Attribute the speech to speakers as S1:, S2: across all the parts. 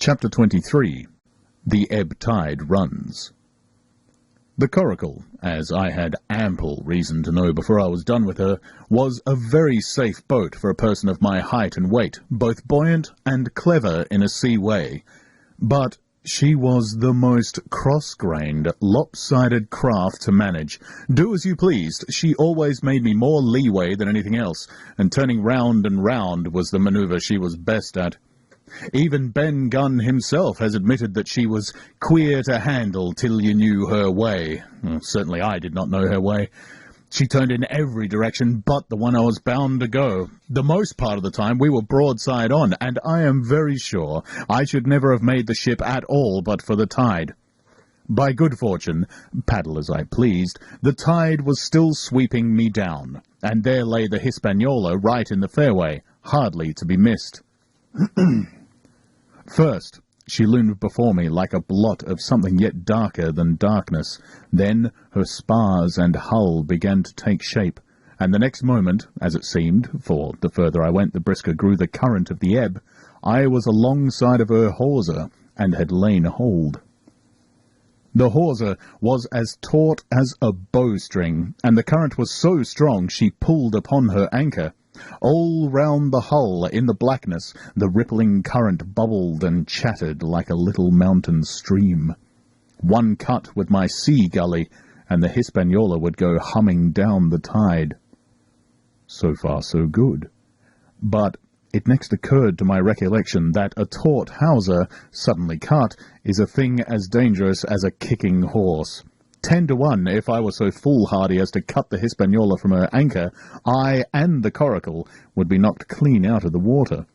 S1: Chapter 23. The Ebb Tide Runs. The Coracle, as I had ample reason to know before I was done with her, was a very safe boat for a person of my height and weight, both buoyant and clever in a sea way. But she was the most cross-grained, lopsided craft to manage. Do as you pleased, she always made me more leeway than anything else, and turning round and round was the manoeuvre she was best at. Even Ben Gunn himself has admitted that she was queer to handle till you knew her way. Well, certainly I did not know her way. She turned in every direction but the one I was bound to go. The most part of the time we were broadside on, and I am very sure I should never have made the ship at all but for the tide. By good fortune, paddle as I pleased, the tide was still sweeping me down, and there lay the Hispaniola right in the fairway, hardly to be missed. First, she loomed before me like a blot of something yet darker than darkness. Then her spars and hull began to take shape, and the next moment, as it seemed, for the further I went the brisker grew the current of the ebb, I was alongside of her hawser, and had lain hold. The hawser was as taut as a bowstring, and the current was so strong she pulled upon her anchor. All round the hull, in the blackness, the rippling current bubbled and chattered like a little mountain stream. One cut with my sea gully, and the Hispaniola would go humming down the tide. So far so good. But it next occurred to my recollection that a taut hawser, suddenly cut, is a thing as dangerous as a kicking horse. 10 to 1, if I were so foolhardy as to cut the Hispaniola from her anchor, I and the Coracle would be knocked clean out of the water.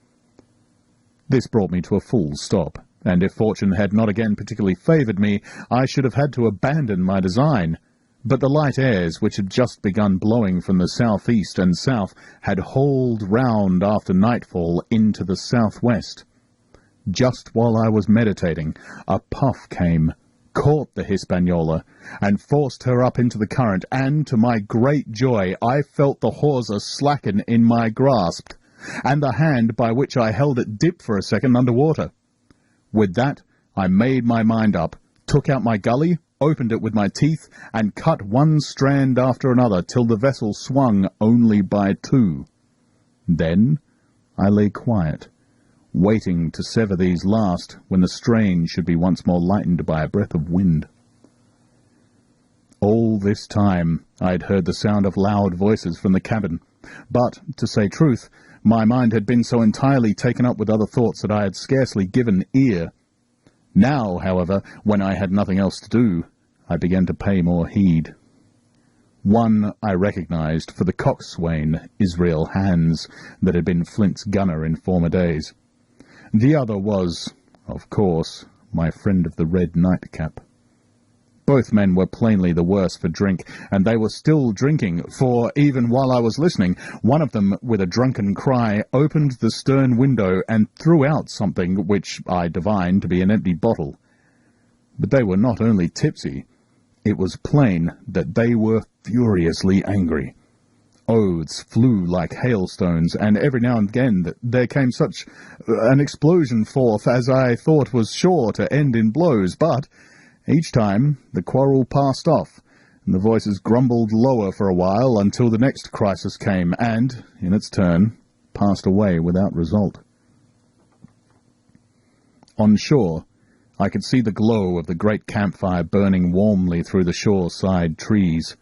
S1: This brought me to a full stop, and if fortune had not again particularly favoured me, I should have had to abandon my design. But the light airs, which had just begun blowing from the south-east and south, had hauled round after nightfall into the south-west. Just while I was meditating, a puff came, caught the Hispaniola, and forced her up into the current, and, to my great joy, I felt the hawser slacken in my grasp, and the hand by which I held it dip for a second under water. With that, I made my mind up, took out my gully, opened it with my teeth, and cut one strand after another till the vessel swung only by 2. Then I lay quiet, waiting to sever these last, when the strain should be once more lightened by a breath of wind. All this time I had heard the sound of loud voices from the cabin, but, to say truth, my mind had been so entirely taken up with other thoughts that I had scarcely given ear. Now, however, when I had nothing else to do, I began to pay more heed. One I recognized for the coxswain, Israel Hands, that had been Flint's gunner in former days. The other was, of course, my friend of the red nightcap. Both men were plainly the worse for drink, and they were still drinking, for, even while I was listening, one of them, with a drunken cry, opened the stern window and threw out something which I divined to be an empty bottle. But they were not only tipsy, it was plain that they were furiously angry. Oaths flew like hailstones, and every now and again there came such an explosion forth as I thought was sure to end in blows, but each time the quarrel passed off, and the voices grumbled lower for a while until the next crisis came, and, in its turn, passed away without result. On shore, I could see the glow of the great campfire burning warmly through the shore-side trees.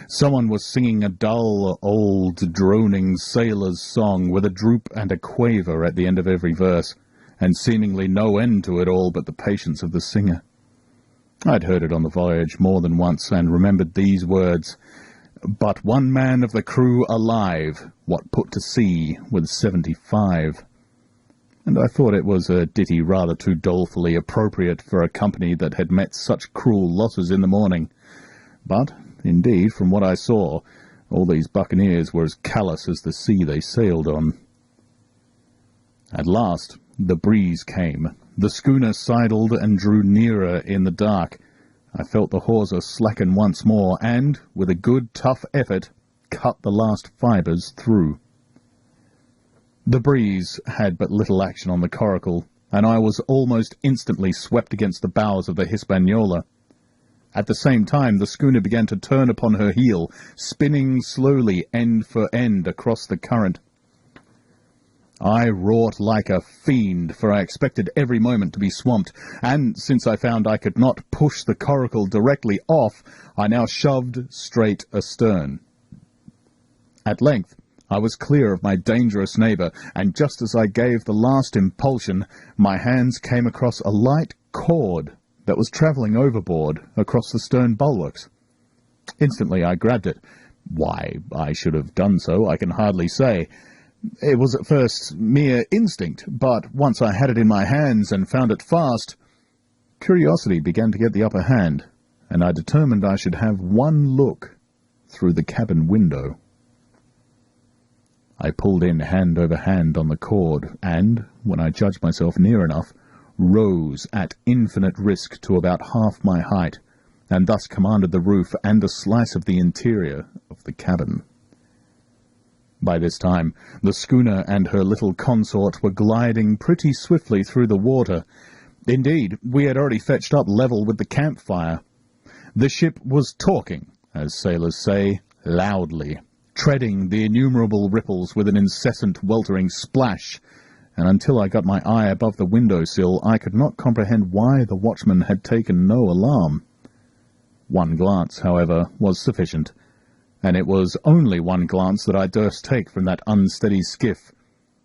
S1: Someone was singing a dull, old, droning sailor's song with a droop and a quaver at the end of every verse, and seemingly no end to it all but the patience of the singer. I'd heard it on the voyage more than once, and remembered these words, "But one man of the crew alive, what put to sea with 75. And I thought it was a ditty rather too dolefully appropriate for a company that had met such cruel losses in the morning. But, indeed, from what I saw, all these buccaneers were as callous as the sea they sailed on. At last the breeze came. The schooner sidled and drew nearer in the dark. I felt the hawser slacken once more, and, with a good tough effort, cut the last fibres through. The breeze had but little action on the Coracle, and I was almost instantly swept against the bows of the Hispaniola. At the same time, the schooner began to turn upon her heel, spinning slowly end for end across the current. I wrought like a fiend, for I expected every moment to be swamped, and since I found I could not push the coracle directly off, I now shoved straight astern. At length, I was clear of my dangerous neighbour, and just as I gave the last impulsion, my hands came across a light cord that was travelling overboard across the stern bulwarks. Instantly I grabbed it. Why I should have done so, I can hardly say. It was at first mere instinct, but once I had it in my hands and found it fast, curiosity began to get the upper hand, and I determined I should have one look through the cabin window. I pulled in hand over hand on the cord, and, when I judged myself near enough, rose at infinite risk to about half my height, and thus commanded the roof and a slice of the interior of the cabin. By this time, the schooner and her little consort were gliding pretty swiftly through the water. Indeed, we had already fetched up level with the campfire. The ship was talking, as sailors say, loudly, treading the innumerable ripples with an incessant weltering splash, and until I got my eye above the window-sill, I could not comprehend why the watchman had taken no alarm. One glance, however, was sufficient, and it was only one glance that I durst take from that unsteady skiff.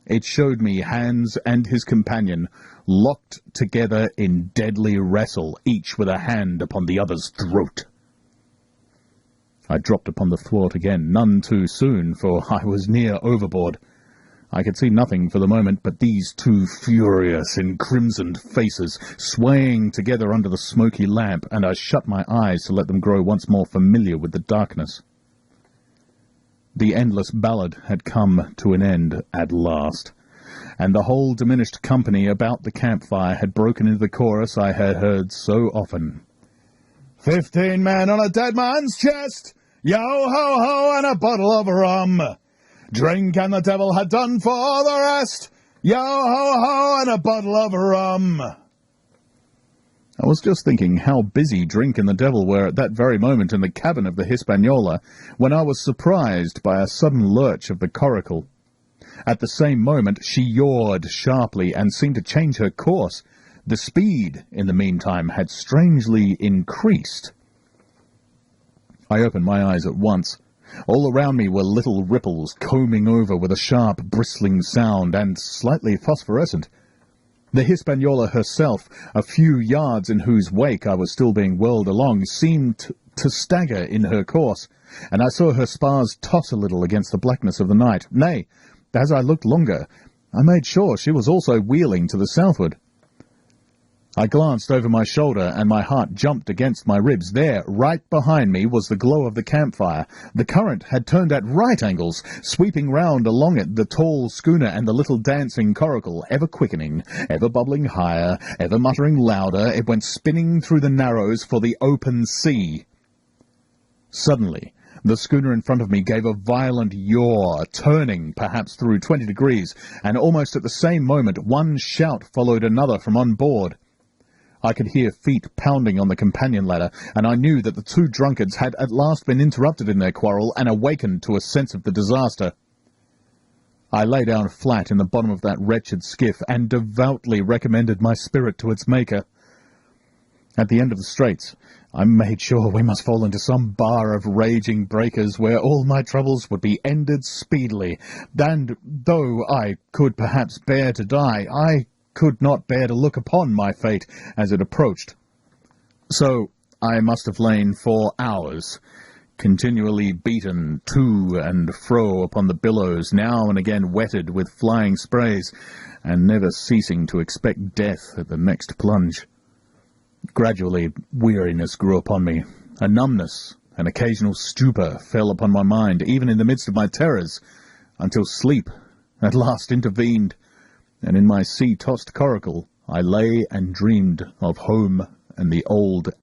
S1: It showed me Hans and his companion locked together in deadly wrestle, each with a hand upon the other's throat. I dropped upon the thwart again, none too soon, for I was near overboard. I could see nothing for the moment but these two furious, encrimsoned faces swaying together under the smoky lamp, and I shut my eyes to let them grow once more familiar with the darkness. The endless ballad had come to an end at last, and the whole diminished company about the campfire had broken into the chorus I had heard so often. 15 men on a dead man's chest, yo-ho-ho, and a bottle of rum. Drink and the devil had done for the rest, yo-ho-ho, and a bottle of rum. I was just thinking how busy Drink and the devil were at that very moment in the cabin of the Hispaniola, when I was surprised by a sudden lurch of the coracle. At the same moment she yawed sharply and seemed to change her course. The speed, in the meantime, had strangely increased. I opened my eyes at once. All around me were little ripples combing over with a sharp, bristling sound, and slightly phosphorescent. The Hispaniola herself, a few yards in whose wake I was still being whirled along, seemed to stagger in her course, and I saw her spars toss a little against the blackness of the night. Nay, as I looked longer, I made sure she was also wheeling to the southward. I glanced over my shoulder, and my heart jumped against my ribs. There, right behind me, was the glow of the campfire. The current had turned at right angles, sweeping round along it the tall schooner and the little dancing coracle, ever quickening, ever bubbling higher, ever muttering louder. It went spinning through the narrows for the open sea. Suddenly, the schooner in front of me gave a violent yaw, turning perhaps through 20 degrees, and almost at the same moment one shout followed another from on board. I could hear feet pounding on the companion ladder, and I knew that the two drunkards had at last been interrupted in their quarrel and awakened to a sense of the disaster. I lay down flat in the bottom of that wretched skiff and devoutly recommended my spirit to its Maker. At the end of the straits, I made sure we must fall into some bar of raging breakers where all my troubles would be ended speedily, and though I could perhaps bear to die, I could not bear to look upon my fate as it approached. So I must have lain for hours, continually beaten to and fro upon the billows, now and again wetted with flying sprays, and never ceasing to expect death at the next plunge. Gradually weariness grew upon me. A numbness, an occasional stupor fell upon my mind, even in the midst of my terrors, until sleep at last intervened, and in my sea-tossed coracle I lay and dreamed of home and the old